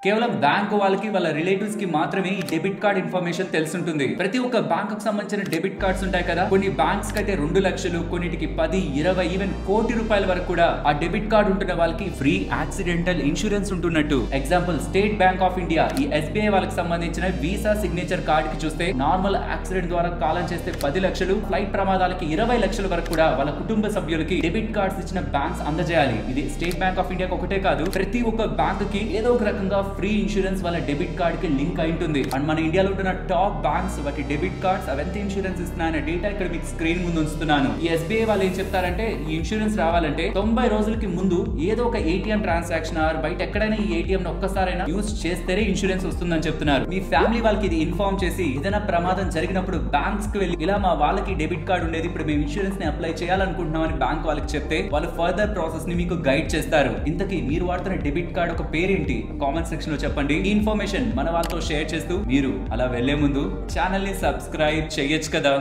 కేవలం బ్యాంక్ వాళ్ళకి వాళ్ళ రిలేటివ్స్ కి మాత్రమే ఈ డెబిట్ కార్డ్ ఇన్ఫర్మేషన్ తెలుసుంటుంది. ప్రతి ఒక్క బ్యాంక్ కు సంబంధించిన డెబిట్ కార్డ్స్ ఉంటాయి కదా, కొన్ని బ్యాంక్స్ కి అయితే 2 లక్షలు, కొన్నిటికి 10, 20, ఈవెన్ కోటి రూపాయల వరకు కూడా ఆ డెబిట్ కార్డ్ ఉంటున్న వాళ్ళకి ఫ్రీ యాక్సిడెంటల్ ఇన్సూరెన్స్ ఉంటున్నట్టు. Example State Bank of India ఈ SBI వాళ్ళకి సంబంధించిన వీసా సిగ్నేచర్ కార్డ్ కి చూస్తే నార్మల్ యాక్సిడెంట్ ద్వారా కాలం చేస్తే 10 లక్షలు, ఫ్లైట్ ప్రమాదాలకి 20 లక్షల వరకు కూడా వాళ్ళ కుటుంబ సభ్యులకి డెబిట్ కార్డ్స్ ఇచ్చిన బ్యాంక్స్ అందజేయాలి. ఇది స్టేట్ బ్యాంక్ ఆఫ్ ఇండియా ఒకటే కాదు, ప్రతి ఒక్క బ్యాంక్ కి ఏదో ఒక రకంగా ఫ్రీ ఇన్సూరెన్స్ వాళ్ళ డెబిట్ కార్డ్ కి లింక్ అయి ఉంటుంది. అండ్ మన ఇండియాలో ఉంటున్న టాప్ బ్యాంక్స్ వాటి డెబిట్ కార్డ్స్ అవెంత ఇన్సూరెన్స్ ఇస్తున్నాయన్న డేటా ఇక్కడ మీకు స్క్రీన్ ముందు ఉంచుతున్నాను. ఈ SBI వాళ్ళు ఏం చెప్తారంటే ఈ ఇన్సూరెన్స్ రావాలంటే 90 రోజులకి ముందు ఏదో ఒక ATM ట్రాన్సాక్షన్ ఆర్ బయట ఎక్కడైనా ఈ ATM ని ఒక్కసారైనా యూజ్ చేస్తేనే ఇన్సూరెన్స్ వస్తుందని చెప్తున్నారు. మీ ఫ్యామిలీ వాళ్ళకి ఇది ఇన్ఫార్మ్ చేసి ఏదైనా ప్రమాదం జరిగినప్పుడు బ్యాంక్స్ కి వెళ్ళి ఇలా మా వాళ్ళకి డెబిట్ కార్డ్ ఉండేది, ఇప్పుడు మేము ఇన్సూరెన్స్ ని అప్లై చేయాలనుకుంటున్నామని బ్యాంక్ వాళ్ళకి చెప్తే వాళ్ళు ఫర్దర్ ప్రాసెస్ ని మీకు గైడ్ చేస్తారు. ఇంతకీ మీరు వాడుతున్న డెబిట్ కార్డ్ ఒక పేరేంటి కామెంట్ సెక్షన్ లో చెప్పండి. ఈ ఇన్ఫర్మేషన్ మన వాళ్ళతో షేర్ చేస్తూ మీరు అలా వెళ్లే ముందు ఛానల్ ని సబ్స్క్రైబ్ చేయొచ్చు కదా.